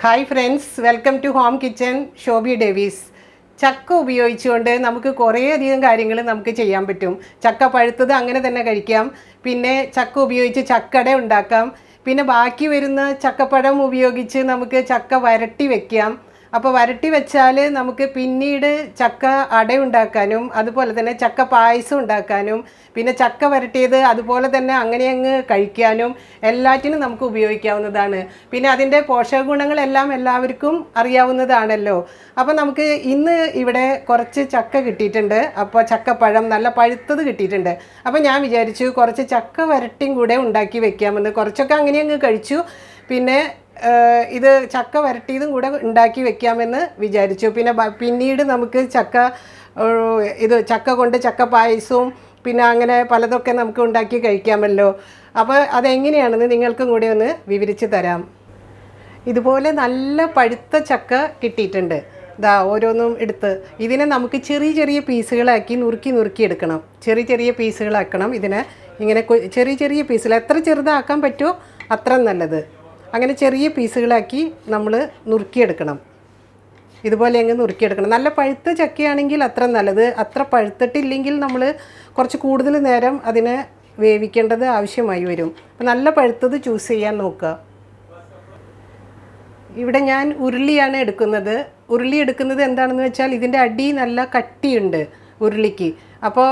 Hi friends, welcome to home kitchen Shobi Davis. ചക്ക ഉപയോഗിച്ചുകൊണ്ട് നമുക്ക് കുറേയധികം കാര്യങ്ങൾ നമുക്ക് ചെയ്യാൻ പറ്റും. ചക്ക പഴുത്തത് അങ്ങനെ തന്നെ കഴിക്കാം. പിന്നെ ചക്ക ഉപയോഗിച്ച് ചക്കട ഉണ്ടാക്കാം. പിന്നെ ബാക്കി വരുന്ന ചക്കപ്പഴം ഉപയോഗിച്ച് നമുക്ക് ചക്ക വരട്ടി വെക്കാം. അപ്പോൾ വരട്ടി വെച്ചാൽ നമുക്ക് പിന്നീട് ചക്ക അട ഉണ്ടാക്കാനും അതുപോലെ തന്നെ ചക്ക പായസം ഉണ്ടാക്കാനും പിന്നെ ചക്ക വരട്ടിയത് അതുപോലെ തന്നെ അങ്ങനെ അങ്ങ് കഴിക്കാനും എല്ലാറ്റിനും നമുക്ക് ഉപയോഗിക്കാവുന്നതാണ്. പിന്നെ അതിൻ്റെ പോഷക ഗുണങ്ങളെല്ലാം എല്ലാവർക്കും അറിയാവുന്നതാണല്ലോ. അപ്പോൾ നമുക്ക് ഇന്ന് ഇവിടെ കുറച്ച് ചക്ക കിട്ടിയിട്ടുണ്ട്. അപ്പോൾ ചക്കപ്പഴം നല്ല പഴുത്തത് കിട്ടിയിട്ടുണ്ട്. അപ്പോൾ ഞാൻ വിചാരിച്ചു കുറച്ച് ചക്ക വരട്ടിയും കൂടെ ഉണ്ടാക്കി വെക്കാമെന്ന്. കുറച്ചൊക്കെ അങ്ങനെ അങ്ങ് കഴിച്ചു. പിന്നെ ഇത് ചക്ക വരട്ടിയതും കൂടെ ഉണ്ടാക്കി വെക്കാമെന്ന് വിചാരിച്ചു. പിന്നെ പിന്നീട് നമുക്ക് ചക്ക കൊണ്ട് ചക്ക പായസവും പിന്നെ അങ്ങനെ പലതൊക്കെ നമുക്ക് ഉണ്ടാക്കി കഴിക്കാമല്ലോ. അപ്പോൾ അതെങ്ങനെയാണെന്ന് നിങ്ങൾക്കും കൂടി ഒന്ന് വിവരിച്ച് തരാം. ഇതുപോലെ നല്ല പഴുത്ത ചക്ക കിട്ടിയിട്ടുണ്ട്. ഓരോന്നും എടുത്ത് ഇതിനെ നമുക്ക് ചെറിയ ചെറിയ പീസുകളാക്കി നുറുക്കി എടുക്കണം. ചെറിയ ചെറിയ പീസുകളാക്കണം. ഇതിനെ ഇങ്ങനെ ചെറിയ ചെറിയ പീസുകൾ എത്ര ചെറുതാക്കാൻ പറ്റുമോ അത്ര നല്ലത്. അങ്ങനെ ചെറിയ പീസുകളാക്കി നമ്മൾ നുറുക്കിയെടുക്കണം. ഇതുപോലെ അങ്ങ് നുറുക്കിയെടുക്കണം. നല്ല പഴുത്ത ചക്കയാണെങ്കിൽ അത്ര നല്ലത്. അത്ര പഴുത്തിട്ടില്ലെങ്കിൽ നമ്മൾ കുറച്ച് കൂടുതൽ നേരം അതിനെ വേവിക്കേണ്ടത് ആവശ്യമായി വരും. അപ്പോൾ നല്ല പഴുത്തത് ചൂസ് ചെയ്യാൻ നോക്കുക. ഇവിടെ ഞാൻ ഉരുളിയാണ് എടുക്കുന്നത്. ഉരുളി എടുക്കുന്നത് എന്താണെന്ന് വെച്ചാൽ ഇതിൻ്റെ അടി നല്ല കട്ടിയുണ്ട് ഉരുളിക്ക്. അപ്പോൾ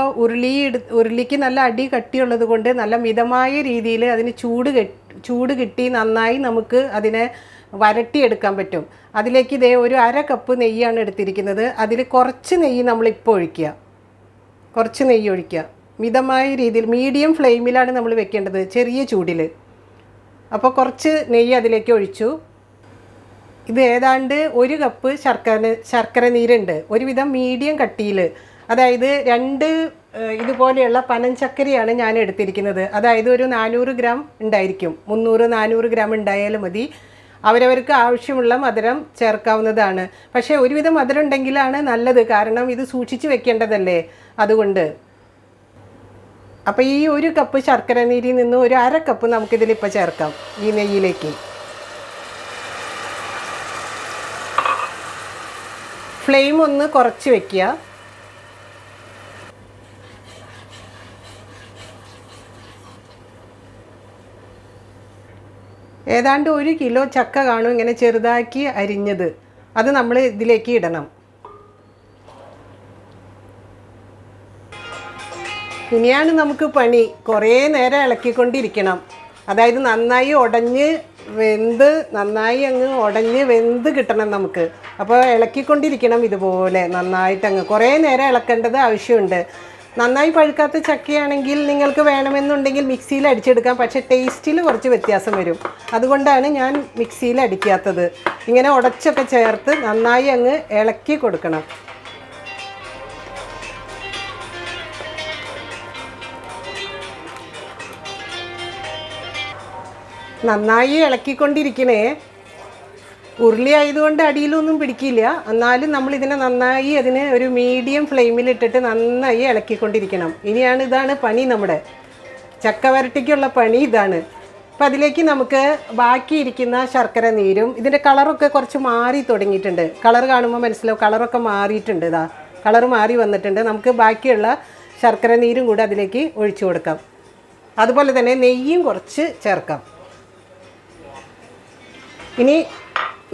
ഉരുളിക്ക് നല്ല അടി കട്ടിയുള്ളത് കൊണ്ട് നല്ല മിതമായ രീതിയിൽ അതിന് ചൂട് കിട്ടി നന്നായി നമുക്ക് അതിനെ വരട്ടിയെടുക്കാൻ പറ്റും. അതിലേക്ക് ഒരു 1/2 കപ്പ് നെയ്യാണ് എടുത്തിരിക്കുന്നത്. അതിൽ കുറച്ച് നെയ്യ് നമ്മളിപ്പോൾ ഒഴിക്കുക. കുറച്ച് നെയ്യ് ഒഴിക്കുക. മിതമായ രീതിയിൽ മീഡിയം ഫ്ലെയിമിലാണ് നമ്മൾ വെക്കേണ്ടത്, ചെറിയ ചൂടിൽ. അപ്പോൾ കുറച്ച് നെയ്യ് അതിലേക്ക് ഒഴിച്ചു. ഇത് ഏതാണ്ട് 1 കപ്പ് ശർക്കര നീരുണ്ട്. ഒരുവിധം മീഡിയം കട്ടിയിൽ, അതായത് 2 ഇതുപോലെയുള്ള പനഞ്ചക്കരയാണ് ഞാൻ എടുത്തിരിക്കുന്നത്. അതായത് ഒരു 400 ഗ്രാം ഉണ്ടായിരിക്കും. 300-400 ഗ്രാം ഉണ്ടായാലും മതി. അവരവർക്ക് ആവശ്യമുള്ള മധുരം ചേർക്കാവുന്നതാണ്. പക്ഷേ ഒരുവിധം മധുരം ഉണ്ടെങ്കിലാണ് നല്ലത്, കാരണം ഇത് സൂക്ഷിച്ച് വെക്കേണ്ടതല്ലേ, അതുകൊണ്ട്. അപ്പോൾ ഈ 1 കപ്പ് ശർക്കര നീരിൽ നിന്ന് ഒരു 1/2 കപ്പ് നമുക്കിതിലിപ്പോൾ ചേർക്കാം ഈ നെയ്യിലേക്ക്. ഫ്ലെയിം ഒന്ന് കുറച്ച് വയ്ക്കുക. ഏതാണ്ട് 1 കിലോ ചക്ക കാണും ഇങ്ങനെ ചെറുതാക്കി അരിഞ്ഞത്. അത് നമ്മൾ ഇതിലേക്ക് ഇടണം. ഇനിയാണ് നമുക്ക് പണി. കുറേ നേരം ഇളക്കിക്കൊണ്ടിരിക്കണം. അതായത് നന്നായി ഉടഞ്ഞ് വെന്ത് കിട്ടണം നമുക്ക്. അപ്പോൾ ഇളക്കിക്കൊണ്ടിരിക്കണം ഇതുപോലെ നന്നായിട്ടങ്ങ്. കുറേ നേരം ഇളക്കേണ്ടത് ആവശ്യമുണ്ട്. നന്നായി പഴുക്കാത്ത ചക്കയാണെങ്കിൽ നിങ്ങൾക്ക് വേണമെന്നുണ്ടെങ്കിൽ മിക്സിയിൽ അടിച്ചെടുക്കാം. പക്ഷേ ടേസ്റ്റിൽ കുറച്ച് വ്യത്യാസം വരും. അതുകൊണ്ടാണ് ഞാൻ മിക്സിയിൽ അടിക്കാത്തത്. ഇങ്ങനെ ഉടച്ചൊക്കെ ചേർത്ത് നന്നായി അങ്ങ് ഇളക്കി കൊടുക്കണം. നന്നായി ഇളക്കിക്കൊണ്ടിരിക്കണേ. ഉരുളി ആയതുകൊണ്ട് അടിയിലൊന്നും പിടിക്കില്ല. എന്നാലും നമ്മളിതിനെ നന്നായി ഒരു മീഡിയം ഫ്ലെയിമിലിട്ടിട്ട് നന്നായി ഇളക്കിക്കൊണ്ടിരിക്കണം. ഇതാണ് പണി. നമ്മുടെ ചക്ക വരട്ടിക്കുള്ള പണി ഇതാണ്. അപ്പോൾ അതിലേക്ക് നമുക്ക് ബാക്കിയിരിക്കുന്ന ശർക്കര നീരും ഇതിൻ്റെ കളറൊക്കെ കുറച്ച് മാറി തുടങ്ങിയിട്ടുണ്ട്. കളർ കാണുമ്പോൾ മനസ്സിലാവും, കളറൊക്കെ മാറിയിട്ടുണ്ട്. കളർ മാറി വന്നിട്ടുണ്ട്. നമുക്ക് ബാക്കിയുള്ള ശർക്കര നീരും കൂടെ അതിലേക്ക് ഒഴിച്ചു കൊടുക്കാം. അതുപോലെ തന്നെ നെയ്യും കുറച്ച് ചേർക്കാം. ഇനി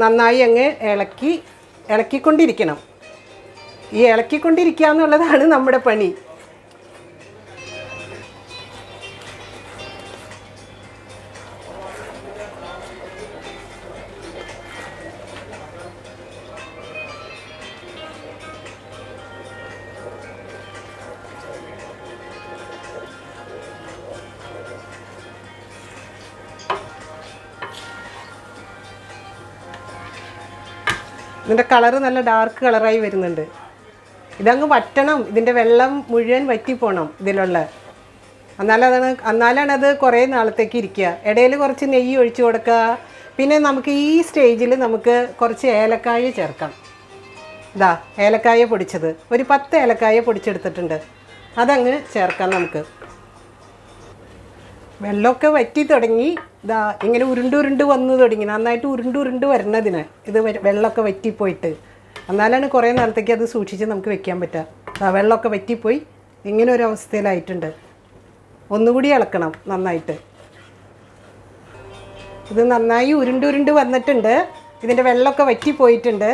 നന്നായി അങ്ങ് ഇളക്കിക്കൊണ്ടിരിക്കണം. ഈ ഇളക്കിക്കൊണ്ടിരിക്കുക എന്നുള്ളതാണ് നമ്മുടെ പണി. ഇതിൻ്റെ കളറ് നല്ല ഡാർക്ക് കളറായി വരുന്നുണ്ട്. ഇതങ്ങ് വറ്റണം. ഇതിൻ്റെ വെള്ളം മുഴുവൻ വറ്റിപ്പോണം ഇതിലുള്ള. എന്നാലാണ് അത് കുറേ നാളത്തേക്ക് ഇരിക്കുക. ഇടയിൽ കുറച്ച് നെയ്യ് ഒഴിച്ചു കൊടുക്കുക. പിന്നെ നമുക്ക് ഈ സ്റ്റേജിൽ നമുക്ക് കുറച്ച് ഏലക്കായ ചേർക്കാം. ഏലക്കായ പൊടിച്ചത് ഒരു 10 ഏലക്കായ പൊടിച്ചെടുത്തിട്ടുണ്ട്. അതങ്ങ് ചേർക്കാം നമുക്ക്. വെള്ളമൊക്കെ വറ്റി തുടങ്ങി. ഇതാ ഇങ്ങനെ ഉരുണ്ട് വന്നു തുടങ്ങി, നന്നായിട്ട് ഉരുണ്ട് വരണതിന് ഇത് വെള്ളമൊക്കെ വറ്റിപ്പോയിട്ട്. എന്നാലാണ് കുറേ നേരത്തേക്ക് അത് സൂക്ഷിച്ച് നമുക്ക് വെക്കാൻ പറ്റുക. വെള്ളമൊക്കെ വറ്റിപ്പോയി ഇങ്ങനെ ഒരു അവസ്ഥയിലായിട്ടുണ്ട്. ഒന്നുകൂടി ഇളക്കണം നന്നായിട്ട്. ഇത് നന്നായി ഉരുണ്ട് വന്നിട്ടുണ്ട്, ഇതിൻ്റെ വെള്ളമൊക്കെ വറ്റിപ്പോയിട്ടുണ്ട്.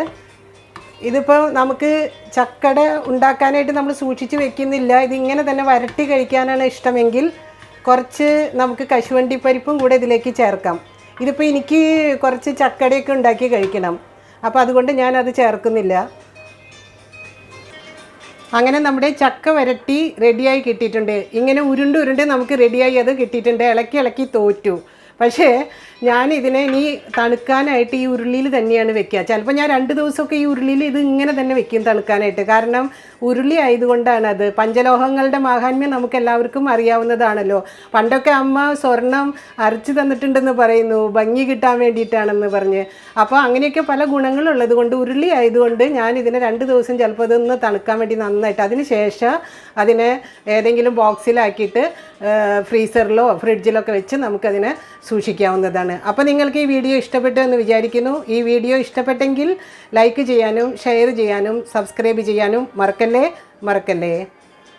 ഇതിപ്പോൾ നമുക്ക് ചക്കട ഉണ്ടാക്കാനായിട്ട് നമ്മൾ സൂക്ഷിച്ച് വെക്കുന്നില്ല, ഇതിങ്ങനെ തന്നെ വരട്ടി കഴിക്കാനാണ് ഇഷ്ടമെങ്കിൽ കുറച്ച് നമുക്ക് കശുവണ്ടി പരിപ്പും കൂടെ ഇതിലേക്ക് ചേർക്കാം. ഇതിപ്പോൾ എനിക്ക് കുറച്ച് ചക്കടയൊക്കെ ഉണ്ടാക്കി കഴിക്കണം, അപ്പോൾ അതുകൊണ്ട് ഞാനത് ചേർക്കുന്നില്ല. അങ്ങനെ നമ്മുടെ ചക്ക വരട്ടി റെഡിയായി കിട്ടിയിട്ടുണ്ട്. ഇങ്ങനെ ഉരുണ്ട് നമുക്ക് റെഡിയായി അത് കിട്ടിയിട്ടുണ്ട്. ഇളക്കി തോറ്റു. പക്ഷേ ഞാനിതിനെ ഇനി തണുക്കാനായിട്ട് ഈ ഉരുളിയിൽ തന്നെയാണ് വെക്കുക. ചിലപ്പോൾ ഞാൻ 2 ദിവസമൊക്കെ ഈ ഉരുളിയിൽ ഇത് ഇങ്ങനെ തന്നെ വെക്കും തണുക്കാനായിട്ട്. കാരണം ഉരുളി ആയതുകൊണ്ടാണ്. അത് പഞ്ചലോഹങ്ങളുടെ മാഹാത്മ്യം നമുക്ക് എല്ലാവർക്കും അറിയാവുന്നതാണല്ലോ. പണ്ടൊക്കെ അമ്മ സ്വർണം അരച്ച് തന്നിട്ടുണ്ടെന്ന് പറയുന്നു, ഭംഗി കിട്ടാൻ വേണ്ടിയിട്ടാണെന്ന് പറഞ്ഞ്. അപ്പോൾ അങ്ങനെയൊക്കെ പല ഗുണങ്ങളുള്ളത് കൊണ്ട് ഉരുളി ആയതുകൊണ്ട് ഞാനിതിനെ 2 ദിവസം ചിലപ്പോൾ ഇതൊന്ന് തണുക്കാൻ വേണ്ടി നന്നായിട്ട്, അതിന് ശേഷം അതിനെ ഏതെങ്കിലും ബോക്സിലാക്കിയിട്ട് ഫ്രീസറിലോ ഫ്രിഡ്ജിലൊക്കെ വെച്ച് നമുക്കതിനെ സൂക്ഷിക്കാവുന്നതാണ്. അപ്പോൾ നിങ്ങൾക്ക് ഈ വീഡിയോ ഇഷ്ടപ്പെട്ടു എന്ന് വിചാരിക്കുന്നു. ഈ വീഡിയോ ഇഷ്ടപ്പെട്ടെങ്കിൽ ലൈക്ക് ചെയ്യാനും ഷെയർ ചെയ്യാനും സബ്സ്ക്രൈബ് ചെയ്യാനും മറക്കല്ലേ.